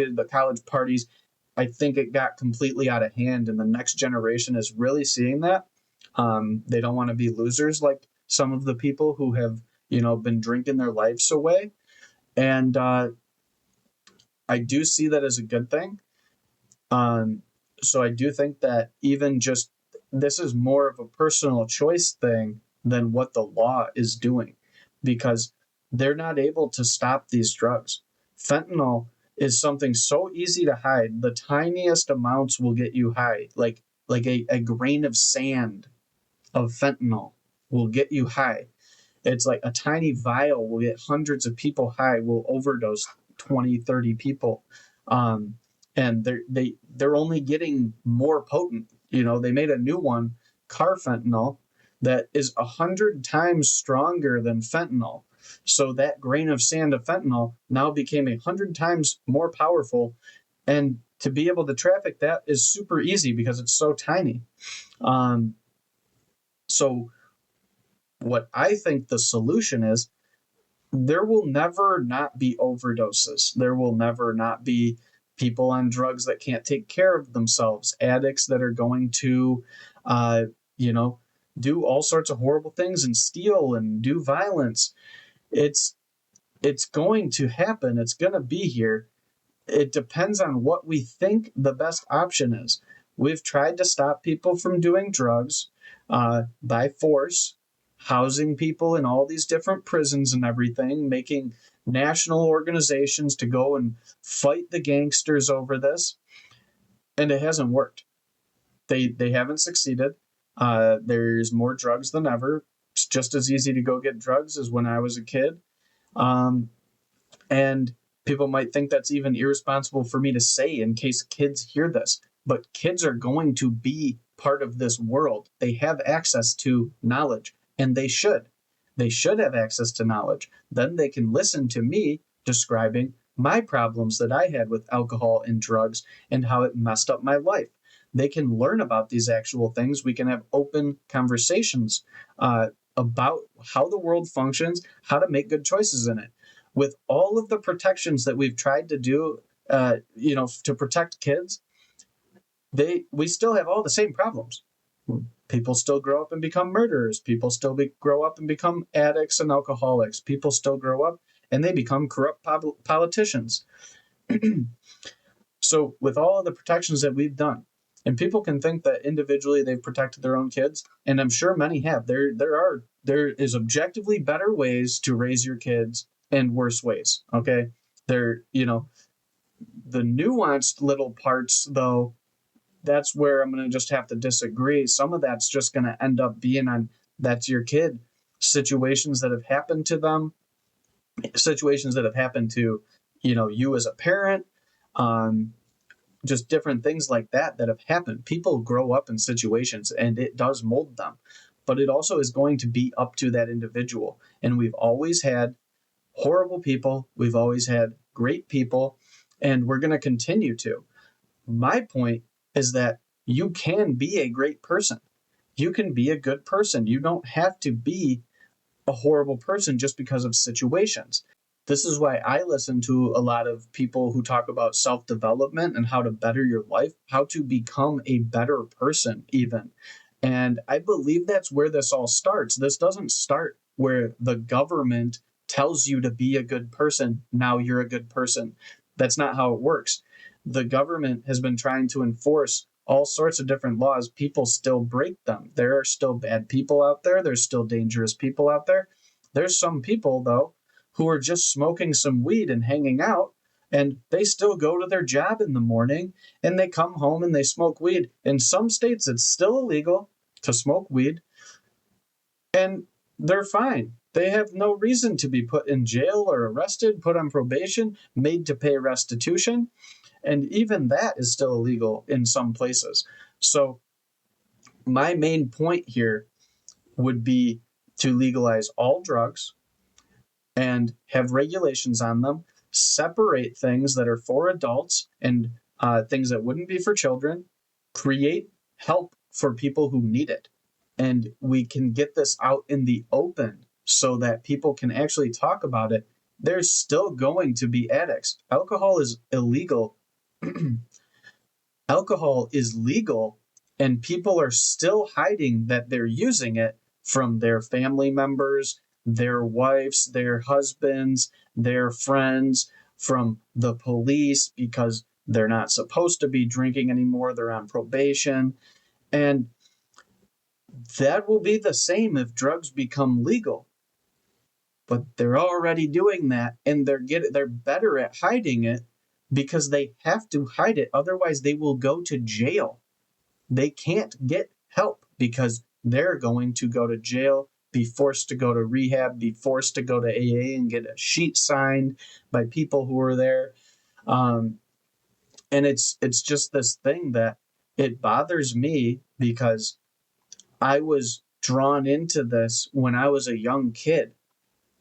parties, I think it got completely out of hand, and the next generation is really seeing that. They don't want to be losers like some of the people who have, been drinking their lives away. And I do see that as a good thing. So I do think that even just this is more of a personal choice thing than what the law is doing, because they're not able to stop these drugs. Fentanyl is something so easy to hide. The tiniest amounts will get you high. Like a grain of sand of fentanyl will get you high. It's like a tiny vial will get hundreds of people high, will overdose 20, 30 people. And they're only getting more potent. They made a new one, carfentanil, that is 100 times stronger than fentanyl. So that grain of sand of fentanyl now became 100 times more powerful. And to be able to traffic that is super easy because it's so tiny. So what I think the solution is there will never not be overdoses. There will never not be people on drugs that can't take care of themselves, addicts that are going to, uh, you know, do all sorts of horrible things and steal and do violence. It's it's going to happen. It's going to be here. It depends on what we think the best option is. We've tried to stop people from doing drugs by force, housing people in all these different prisons and everything, making national organizations to go and fight the gangsters over this, and it hasn't worked. They haven't succeeded. There's more drugs than ever. It's just as easy to go get drugs as when I was a kid. Um, and people might think that's even irresponsible for me to say in case kids hear this. But kids are going to be part of this world. They have access to knowledge, and they should. They should have access to knowledge. Then they can listen to me describing my problems that I had with alcohol and drugs and how it messed up my life. They can learn about these actual things. We can have open conversations about how the world functions, how to make good choices in it. With all of the protections that we've tried to do, to protect kids, we still have all the same problems. People still grow up and become murderers. People still grow up and become addicts and alcoholics. People still grow up and they become corrupt politicians. So with all of the protections that we've done, and people can think that individually they've protected their own kids, and I'm sure many have. There is objectively better ways to raise your kids and worse ways. Okay, the nuanced little parts though. That's where I'm going to just have to disagree. Some of that's just going to end up being on that's your kid, situations that have happened to them, situations that have happened to you as a parent. Just different things like that have happened. People grow up in situations and it does mold them, but it also is going to be up to that individual. And we've always had horrible people, we've always had great people, and we're going to continue to. My point is that you can be a great person. You can be a good person. You don't have to be a horrible person just because of situations. This is why I listen to a lot of people who talk about self-development and how to better your life, how to become a better person even. And I believe that's where this all starts. This doesn't start where the government tells you to be a good person. Now you're a good person. That's not how it works. The government has been trying to enforce all sorts of different laws. People still break them. There are still bad people out there. There's still dangerous people out there. There's some people, though, who are just smoking some weed and hanging out, and they still go to their job in the morning and they come home and they smoke weed. In some states, it's still illegal to smoke weed, and they're fine. They have no reason to be put in jail or arrested, put on probation, made to pay restitution. And even that is still illegal in some places. So my main point here would be to legalize all drugs and have regulations on them, separate things that are for adults and things that wouldn't be for children, create help for people who need it. And we can get this out in the open so that people can actually talk about it. There's still going to be addicts. Alcohol is illegal. Alcohol is legal, and people are still hiding that they're using it from their family members, their wives, their husbands, their friends, from the police because they're not supposed to be drinking anymore. They're on probation. And that will be the same if drugs become legal. But they're already doing that, and they're better at hiding it because they have to hide it. Otherwise, they will go to jail. They can't get help because they're going to go to jail, be forced to go to rehab, be forced to go to AA and get a sheet signed by people who are there. And it's just this thing that it bothers me because I was drawn into this when I was a young kid.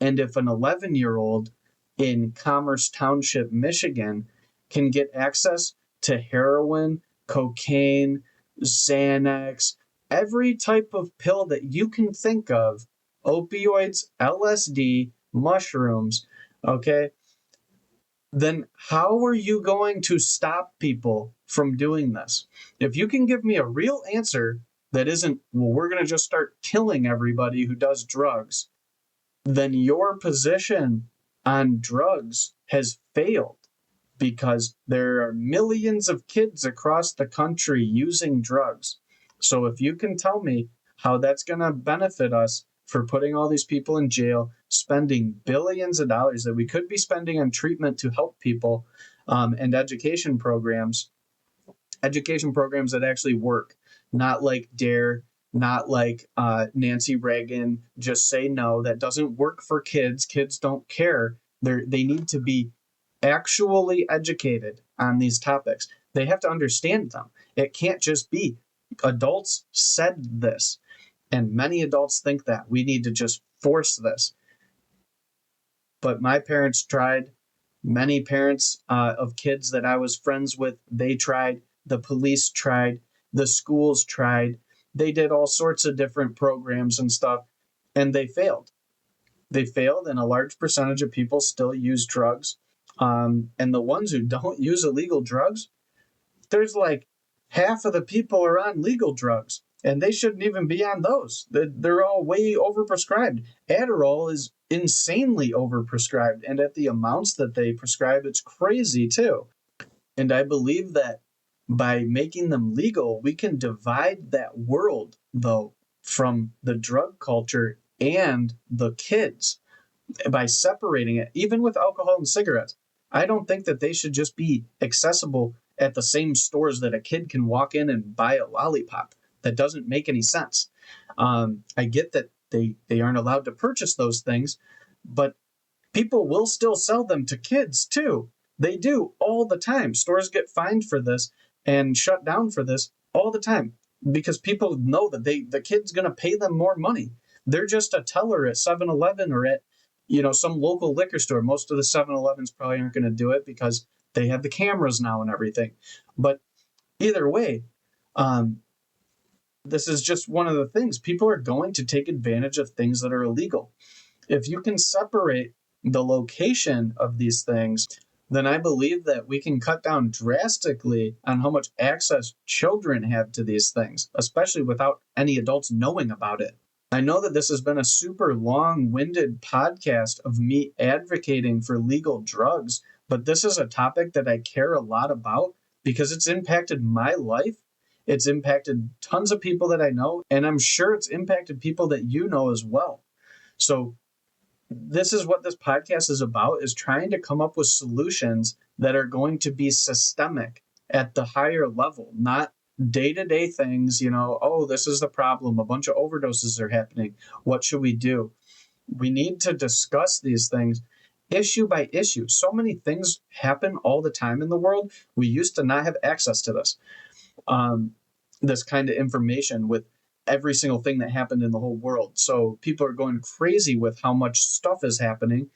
And if an 11-year-old in Commerce Township, Michigan, can get access to heroin, cocaine, Xanax, every type of pill that you can think of, opioids, LSD, mushrooms, okay, then how are you going to stop people from doing this? If you can give me a real answer that isn't, well, we're going to just start killing everybody who does drugs, then your position on drugs has failed because there are millions of kids across the country using drugs. So if you can tell me how that's going to benefit us for putting all these people in jail, spending billions of dollars that we could be spending on treatment to help people, and education programs that actually work, not like DARE, not like Nancy Reagan, just say no. That doesn't work for kids. Kids don't care. They need to be actually educated on these topics. They have to understand them. It can't just be adults said this, and many adults think that we need to just force this. But my parents tried. Many parents of kids that I was friends with, they tried. The police tried. The schools tried. They did all sorts of different programs and stuff, and they failed. They failed, and a large percentage of people still use drugs. And the ones who don't use illegal drugs, there's like half of the people are on legal drugs, and they shouldn't even be on those. They're all way overprescribed. Adderall is insanely overprescribed, and at the amounts that they prescribe, it's crazy too. And I believe that by making them legal, we can divide that world, though, from the drug culture and the kids by separating it, even with alcohol and cigarettes. I don't think that they should just be accessible at the same stores that a kid can walk in and buy a lollipop. That doesn't make any sense. I get that they aren't allowed to purchase those things, but people will still sell them to kids too. They do all the time. Stores get fined for this and shut down for this all the time because people know that the kid's going to pay them more money. They're just a teller at 7-Eleven or at some local liquor store. Most of the 7-Elevens probably aren't going to do it because they have the cameras now and everything. But either way, this is just one of the things. People are going to take advantage of things that are illegal. If you can separate the location of these things, then I believe that we can cut down drastically on how much access children have to these things, especially without any adults knowing about it. I know that this has been a super long-winded podcast of me advocating for legal drugs, but this is a topic that I care a lot about because it's impacted my life. It's impacted tons of people that I know, and I'm sure it's impacted people that you know as well. So this is what this podcast is about, is trying to come up with solutions that are going to be systemic at the higher level, not day-to-day things, oh, this is the problem. A bunch of overdoses are happening. What should we do? We need to discuss these things issue by issue. So many things happen all the time in the world. We used to not have access to this kind of information with every single thing that happened in the whole world. So people are going crazy with how much stuff is happening.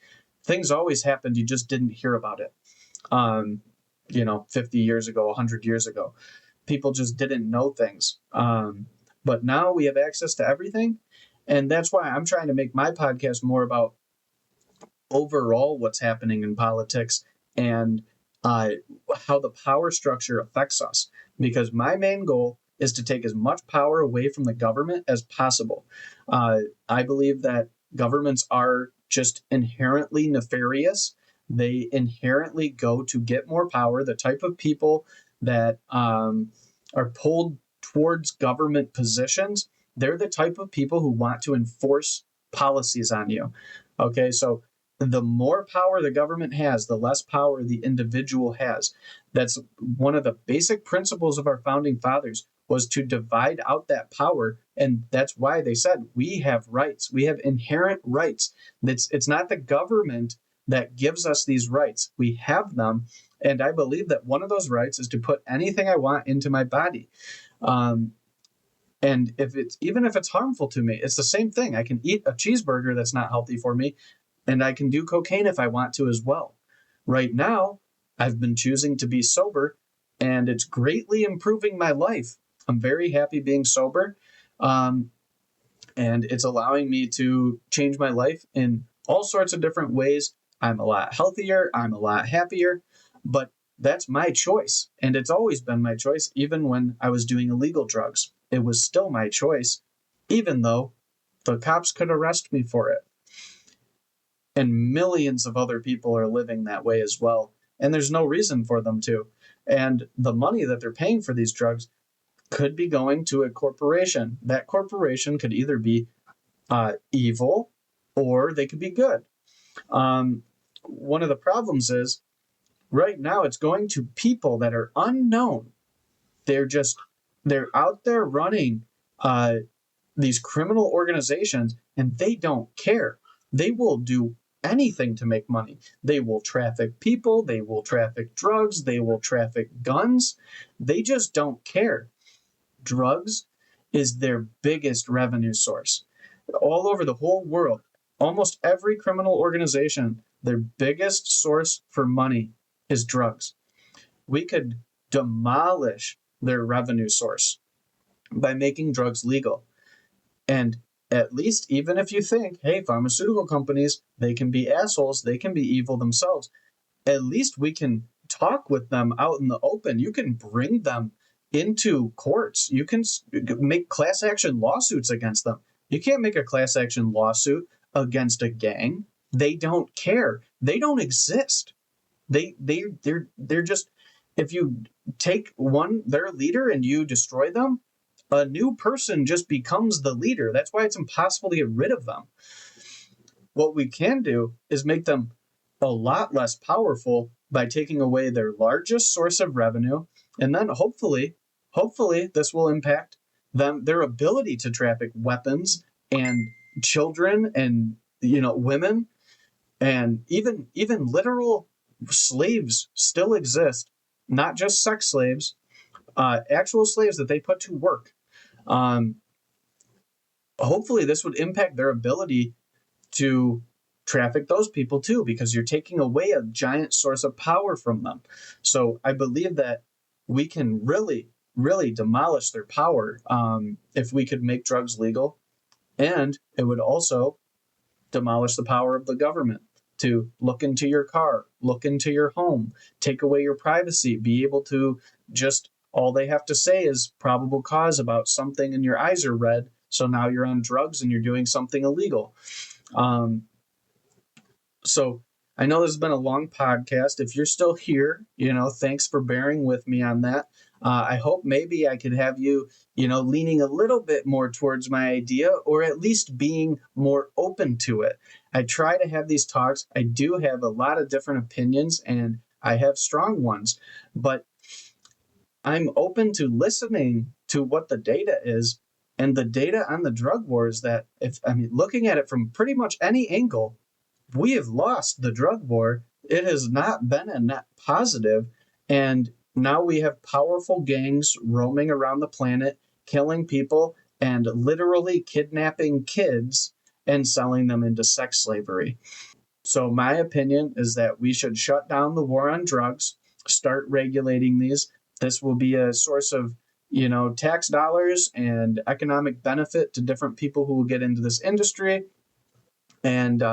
Things always happened. You just didn't hear about it. 50 years ago, 100 years ago, people just didn't know things. But now we have access to everything. And that's why I'm trying to make my podcast more about overall what's happening in politics and how the power structure affects us. Because my main goal is to take as much power away from the government as possible. I believe that governments are just inherently nefarious. They inherently go to get more power. The type of people that are pulled towards government positions, they're the type of people who want to enforce policies on you. Okay, so the more power the government has, the less power the individual has. That's one of the basic principles of our founding fathers, was to divide out that power. And that's why they said we have rights. We have inherent rights. It's not the government that gives us these rights. We have them. And I believe that one of those rights is to put anything I want into my body. And even if it's harmful to me, it's the same thing. I can eat a cheeseburger that's not healthy for me, and I can do cocaine if I want to as well. Right now, I've been choosing to be sober, and it's greatly improving my life. I'm very happy being sober, and it's allowing me to change my life in all sorts of different ways. I'm a lot healthier, I'm a lot happier, but that's my choice. And it's always been my choice, even when I was doing illegal drugs. It was still my choice, even though the cops could arrest me for it. And millions of other people are living that way as well. And there's no reason for them to. And the money that they're paying for these drugs could be going to a corporation. That corporation could either be evil or they could be good. One of the problems is right now it's going to people that are unknown. They're out there running these criminal organizations, and they don't care. They will do anything to make money. They will traffic people, they will traffic drugs, they will traffic guns. They just don't care. Drugs is their biggest revenue source. All over the whole world, almost every criminal organization, their biggest source for money is drugs. We could demolish their revenue source by making drugs legal. And at least, even if you think, hey, pharmaceutical companies, they can be assholes, they can be evil themselves, at least we can talk with them out in the open. You can bring them into courts. You can make class action lawsuits against them. You can't make a class action lawsuit against a gang. They don't care. They don't exist. They're just, if you take their leader and you destroy them, a new person just becomes the leader. That's why it's impossible to get rid of them. What we can do is make them a lot less powerful by taking away their largest source of revenue. And then hopefully this will impact their ability to traffic weapons and children and, women, and even literal slaves still exist, not just sex slaves, actual slaves that they put to work. Hopefully this would impact their ability to traffic those people too, because you're taking away a giant source of power from them. So I believe that we can really, really demolish their power if we could make drugs legal. And it would also demolish the power of the government to look into your car, look into your home, take away your privacy, be able to just, all they have to say is probable cause about something and your eyes are red. So now you're on drugs and you're doing something illegal. So I know this has been a long podcast. If you're still here, thanks for bearing with me on that. I hope maybe I could have you, leaning a little bit more towards my idea, or at least being more open to it. I try to have these talks. I do have a lot of different opinions, and I have strong ones, but I'm open to listening to what the data is. And the data on the drug war is that, looking at it from pretty much any angle, we have lost the drug war. It has not been a net positive. And now we have powerful gangs roaming around the planet, killing people and literally kidnapping kids and selling them into sex slavery. So my opinion is that we should shut down the war on drugs, start regulating these. This will be a source of, tax dollars and economic benefit to different people who will get into this industry. And,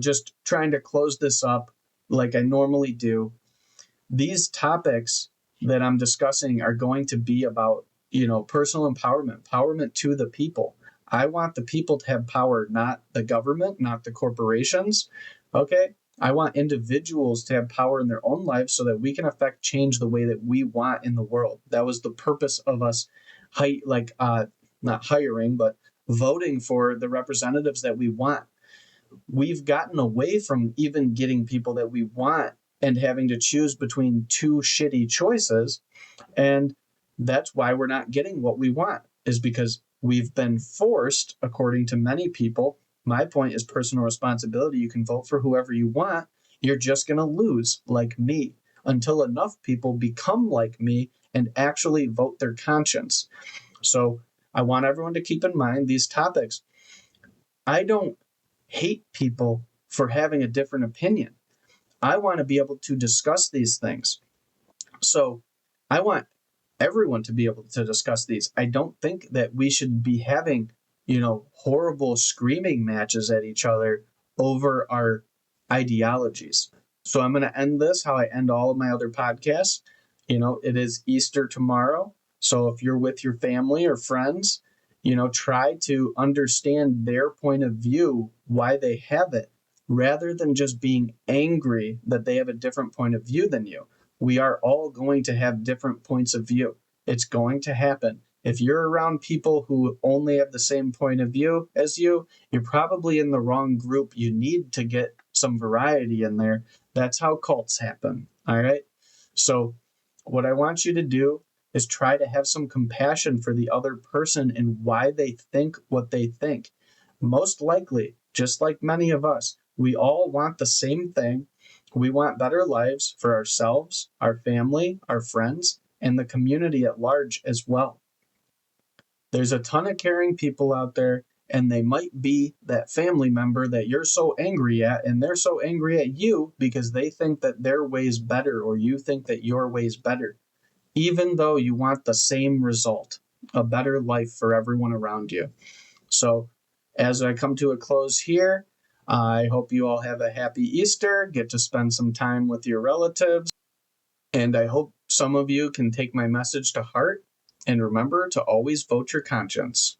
just trying to close this up like I normally do. These topics that I'm discussing are going to be about, personal empowerment to the people. I want the people to have power, not the government, not the corporations. Okay. I want individuals to have power in their own lives so that we can affect change the way that we want in the world. That was the purpose of us, not hiring, but voting for the representatives that we want. We've gotten away from even getting people that we want and having to choose between two shitty choices. And that's why we're not getting what we want, is because we've been forced, according to many people. My point is personal responsibility. You can vote for whoever you want. You're just going to lose, like me, until enough people become like me and actually vote their conscience. So I want everyone to keep in mind these topics. I don't hate people for having a different opinion. I want to be able to discuss these things. So I want everyone to be able to discuss these. I don't think that we should be having, horrible screaming matches at each other over our ideologies. So I'm going to end this how I end all of my other podcasts. It is Easter tomorrow. So if you're with your family or friends, try to understand their point of view, why they have it, rather than just being angry that they have a different point of view than you. We are all going to have different points of view. It's going to happen. If you're around people who only have the same point of view as you, you're probably in the wrong group. You need to get some variety in there. That's how cults happen. All right. So, what I want you to do is try to have some compassion for the other person and why they think what they think. Most likely, just like many of us, we all want the same thing. We want better lives for ourselves, our family, our friends, and the community at large as well. There's a ton of caring people out there, and they might be that family member that you're so angry at, and they're so angry at you because they think that their way's better or you think that your way's better, even though you want the same result, a better life for everyone around you. So, as I come to a close here, I hope you all have a happy Easter, get to spend some time with your relatives, and I hope some of you can take my message to heart and remember to always vote your conscience.